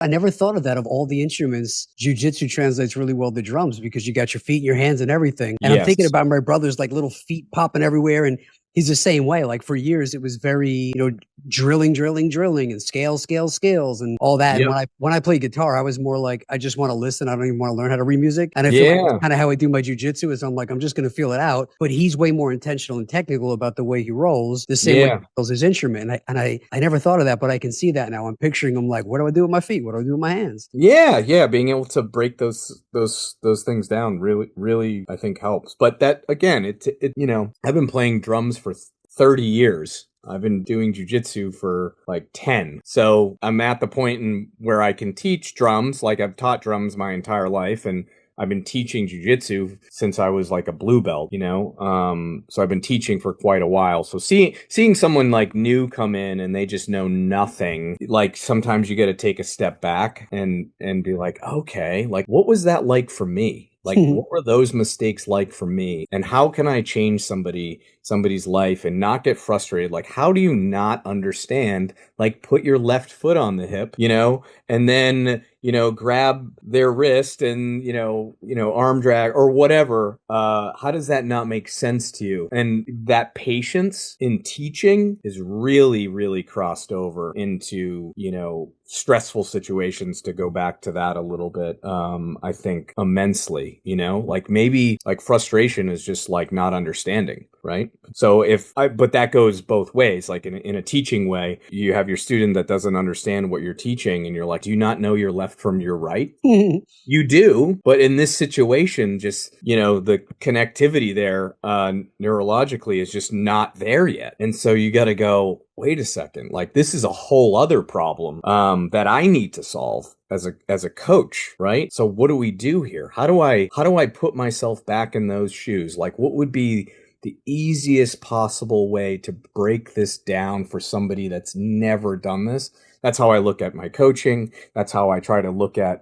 I never thought of that. Of all the instruments, jujitsu translates really well to drums because you got your feet and your hands and everything. And I'm thinking Yes. about my brother's like little feet popping everywhere. And he's the same way. Like for years, it was very, drilling, and scales, and all that. And Yep. when I play guitar, I was more like, I just want to listen. I don't even want to learn how to read music. And I feel like that's Yeah. kind of how I do my jujitsu. Is I'm like, I'm just going to feel it out. But he's way more intentional and technical about the way he rolls, the same way he Yeah. rolls his instrument. And I never thought of that, but I can see that now. I'm picturing him like, what do I do with my feet? What do I do with my hands? Yeah, yeah, being able to break those things down really I think helps. But that again, I've been playing drums for 30 years. I've been doing jujitsu for like 10. So I'm at the point in where I can teach drums. Like I've taught drums my entire life, and I've been teaching jujitsu since I was like a blue belt. So I've been teaching for quite a while. So seeing someone like new come in and they just know nothing, like sometimes you got to take a step back and be like, okay, like what was that like for me? Like, what were those mistakes like for me? And how can I change somebody's life and not get frustrated? Like, how do you not understand? Like, put your left foot on the hip, and then, grab their wrist and, arm drag or whatever. How does that not make sense to you? And that patience in teaching is really, really crossed over into, stressful situations, to go back to that a little bit. I think immensely, like maybe like frustration is just like not understanding. Right. So but that goes both ways. Like in a teaching way, you have your student that doesn't understand what you're teaching and you're like, do you not know your left from your right? You do, but in this situation, just, the connectivity there, neurologically is just not there yet. And so you got to go, wait a second, like this is a whole other problem, that I need to solve as a coach, right? So what do we do here? How do I put myself back in those shoes? Like what would be the easiest possible way to break this down for somebody that's never done this? That's how I look at my coaching. That's how I try to look at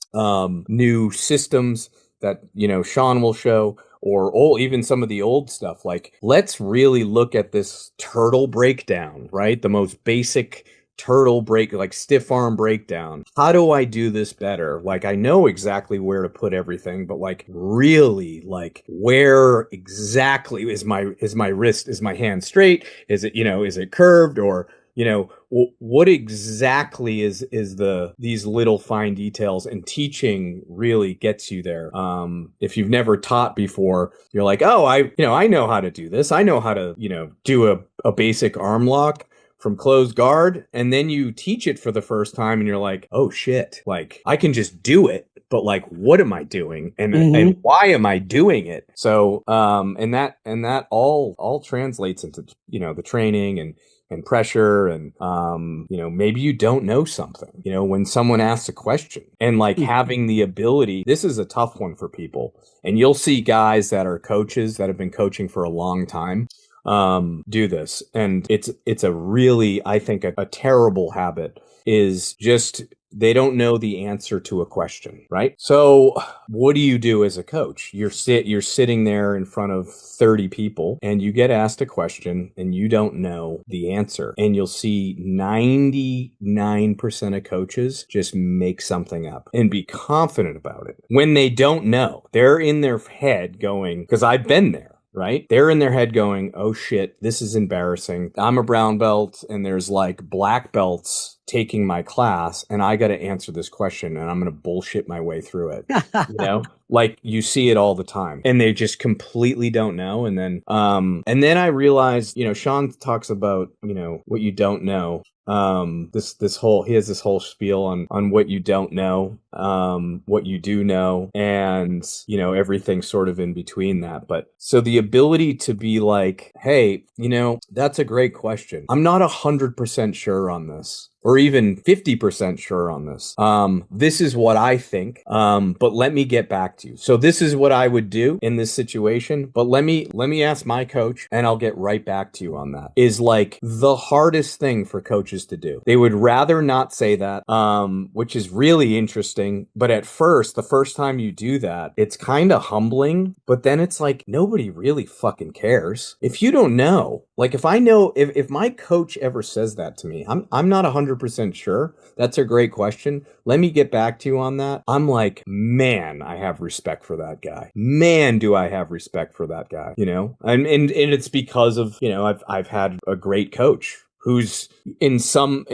new systems that, Sean will show, or even some of the old stuff. Like, let's really look at this turtle breakdown, right? The most basic turtle break, like stiff arm breakdown. How do I do this better? Like, I know exactly where to put everything, but like really, like where exactly is my wrist, is my hand straight? Is it, is it curved? Or, what exactly is these little fine details? And teaching really gets you there. If you've never taught before, you're like, oh, I know how to do this. I know how to, do a basic arm lock from closed guard. And then you teach it for the first time and you're like, oh shit, like I can just do it. But like, what am I doing? And why am I doing it? So, and that all translates into, the training and pressure and, maybe you don't know something, when someone asks a question and like having the ability, this is a tough one for people. And you'll see guys that are coaches that have been coaching for a long time do this. And it's a really, I think, a terrible habit is just they don't know the answer to a question, right? So what do you do as a coach? You're sitting there in front of 30 people and you get asked a question and you don't know the answer. And you'll see 99% of coaches just make something up and be confident about it. When they don't know, they're in their head going, because I've been there. Right? They're in their head going, oh shit, this is embarrassing. I'm a brown belt and there's like black belts taking my class and I got to answer this question and I'm going to bullshit my way through it. Like you see it all the time and they just completely don't know. And then I realized, Sean talks about, what you don't know. He has this whole spiel on what you don't know, what you do know, and, everything sort of in between that. But so the ability to be like, hey, that's a great question. I'm not 100% sure on this. Or even 50% sure on this. This is what I think. But let me get back to you. So this is what I would do in this situation. But let me ask my coach and I'll get right back to you on that. Is like the hardest thing for coaches to do. They would rather not say that, which is really interesting. But at first, the first time you do that, it's kind of humbling. But then it's like, nobody really fucking cares. If you don't know, like if I know, if my coach ever says that to me, I'm not 100% 100% sure. That's a great question. Let me get back to you on that. I'm like, man, I have respect for that guy. Man, do I have respect for that guy, you know? And it's because of, you know, I've had a great coach who's in some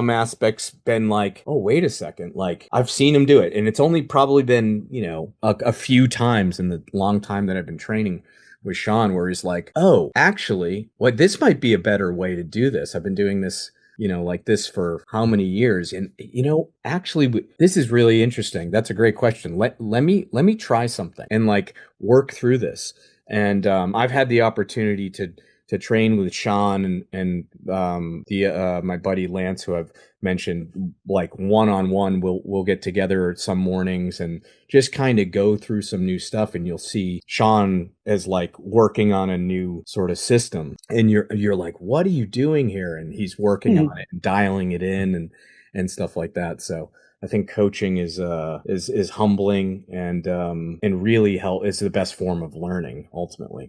aspects been like, oh, wait a second, like I've seen him do it, and it's only probably been, you know, a few times in the long time that I've been training with Sean where he's like, oh, actually, what, this might be a better way to do this. I've been doing this, you know, like this for how many years, and you know, actually, this is really interesting. That's a great question. Let me try something and like work through this. And I've had the opportunity to train with Sean and the my buddy Lance, who I've mentioned, like one-on-one. We'll get together some mornings and just kind of go through some new stuff, and you'll see Sean as like working on a new sort of system, and you're like, what are you doing here? And he's working on it and dialing it in and stuff like that. So I think coaching is humbling and really help. It's the best form of learning ultimately.